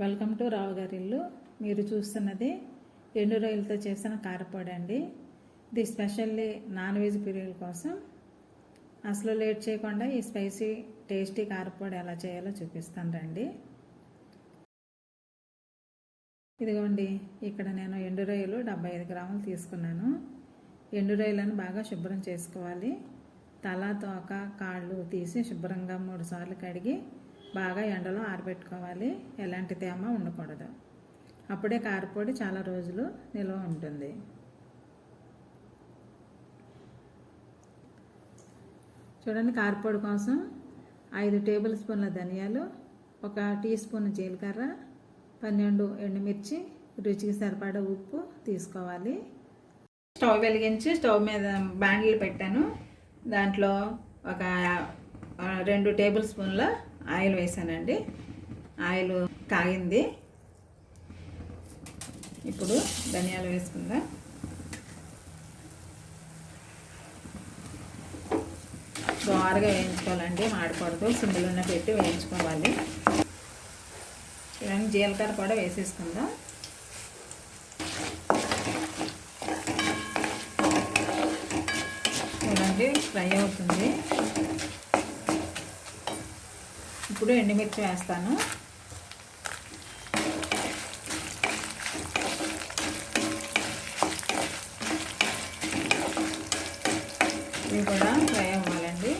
Welcome to రావు గారి ఇల్లు. మీరు చూస్తున్నది ఎండు రొయ్యలతో చేసిన కారపొడి అండి. ఇది స్పెషల్లీ నాన్ వెజ్ ప్రియుల కోసం. అసలు లేట్ చేయకుండా ఈ స్పైసీ టేస్టీ కారపొడి ఎలా చేయాలో చూపిస్తాను రండి. ఇదిగోండి, ఇక్కడ నేను ఎండు రొయ్యలు 75 గ్రాములు తీసుకున్నాను. ఎండు రొయ్యలను బాగా శుభ్రం చేసుకోవాలి. తల, తోక, కాళ్ళు తీసి శుభ్రంగా 3 సార్లు కడిగి బాగా ఎండలో ఆరబెట్టుకోవాలి. ఎలాంటి తేమ ఉండకూడదు. అప్పుడే కారపొడి చాలా రోజులు నిల్వ ఉంటుంది. చూడండి, కారపొడి కోసం 5 టేబుల్ స్పూన్ల ధనియాలు, 1 టీ స్పూన్ జీలకర్ర, 12 ఎండుమిర్చి, రుచికి సరిపడా ఉప్పు తీసుకోవాలి. స్టవ్ వెలిగించి స్టవ్ మీద బాండిల్ పెట్టాను. దాంట్లో ఒక 2 టేబుల్ స్పూన్ల ఆయిల్ వేసానండి. ఆయిల్ కాగింది. ఇప్పుడు ధనియాలు వేసుకుందాం. దోరగా వేయించుకోవాలండి, మాడకూడదు. సిమ్లోనే పెట్టి వేయించుకోవాలి. ఇవన్నీ జీలకర్ర కూడా వేసేసుకుందాం. చూడండి, ఫ్రై అవుతుంది. ఇప్పుడు ఎండుమిర్చి వేస్తాను. ఇవి కూడా ఫ్రై అవ్వాలండి.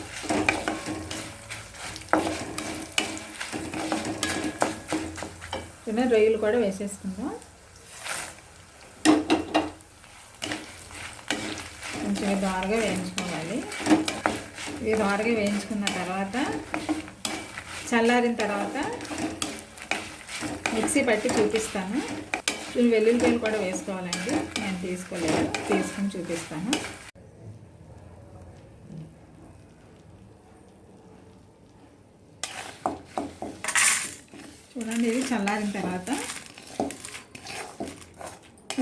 చిన్న రొయ్యలు కూడా వేసేసుకుందాం. కొంచెం దోరగా వేయించుకోవాలి. ఇవి దోరగా వేయించుకున్న తర్వాత చల్లారిన తర్వాత మిక్సీ పట్టి చూపిస్తాను. వెల్లుల్లిపాయలు కూడా వేసుకోవాలండి. నేను తీసుకోలేదు, తీసుకుని చూపిస్తాను. చూడండి, ఇది చల్లారిన తర్వాత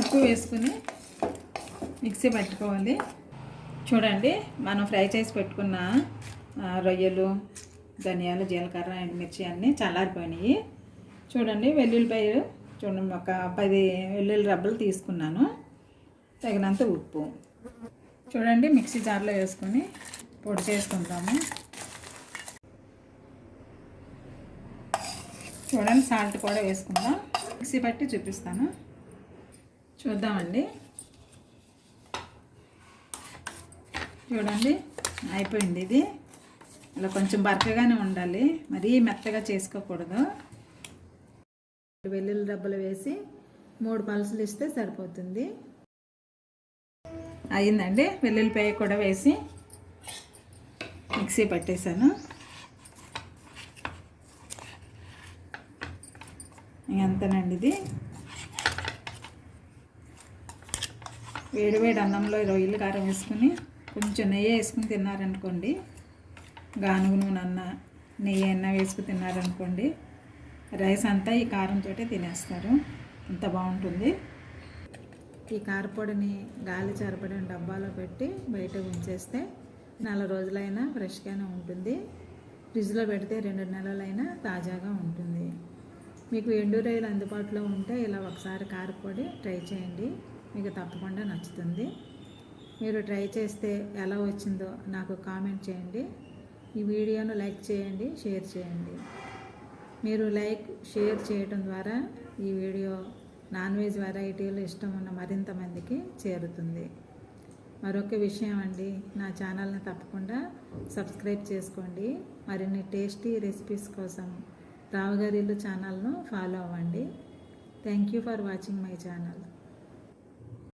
ఉప్పు వేసుకుని మిక్సీ పట్టుకోవాలి. చూడండి, మనం ఫ్రై చేసి పెట్టుకున్న రొయ్యలు, ధనియాలు, జీలకర్ర, ఎండుమిర్చి అన్నీ చల్లారిపోయినాయి. చూడండి, వెల్లుల్లిపాయలు చూడండి, ఒక 10 వెల్లుల్లి రబ్బలు తీసుకున్నాను. తగినంత ఉప్పు. చూడండి, మిక్సీ జార్లో వేసుకొని పొడి చేసుకుంటాము. చూడండి, సాల్ట్ కూడా వేసుకుందాం. మిక్సీ పట్టి చూపిస్తాను. చూద్దామండి. చూడండి, అయిపోయింది. ఇది ఇలా కొంచెం బరకగానే ఉండాలి, మరీ మెత్తగా చేసుకోకూడదు. వెల్లుల్లి రబ్బలు వేసి 3 పల్సులు ఇస్తే సరిపోతుంది. అయిందండి. వెల్లుల్లిపాయ కూడా వేసి మిక్సీ పట్టేశాను. ఎంతనండి ఇది. వేడివేడి అన్నంలో రొయ్యలు కారం వేసుకుని కొంచెం నెయ్యి వేసుకుని తిన్నారనుకోండి, గానుగ నూనె అన్న నెయ్యి అన్న వేసుకుని తిన్నారనుకోండి, రైస్ అంతా ఈ కారంతో తినేస్తారు. అంత బాగుంటుంది. ఈ కారపొడిని గాలి చరపడిన డబ్బాలో పెట్టి బయట ఉంచేస్తే 4 రోజులైనా ఫ్రెష్గానే ఉంటుంది. ఫ్రిడ్జ్లో పెడితే 2 నెలలైనా తాజాగా ఉంటుంది. మీకు ఎండు రొయ్యలు అందుబాటులో ఉంటే ఇలా ఒకసారి కారపొడి ట్రై చేయండి. మీకు తప్పకుండా నచ్చుతుంది. మీరు ట్రై చేస్తే ఎలా వచ్చిందో నాకు కామెంట్ చేయండి. ఈ వీడియోను లైక్ చేయండి, షేర్ చేయండి. మీరు లైక్, షేర్ చేయడం ద్వారా ఈ వీడియో నాన్ వెజ్ వెరైటీలు ఇష్టం ఉన్న మరింత మందికి చేరుతుంది. మరొక విషయం అండి, నా ఛానల్ని తప్పకుండా సబ్స్క్రైబ్ చేసుకోండి. మరిన్ని టేస్టీ రెసిపీస్ కోసం రావు గారి ఇల్లు ఛానల్ను ఫాలో అవ్వండి. Thank you for watching my channel.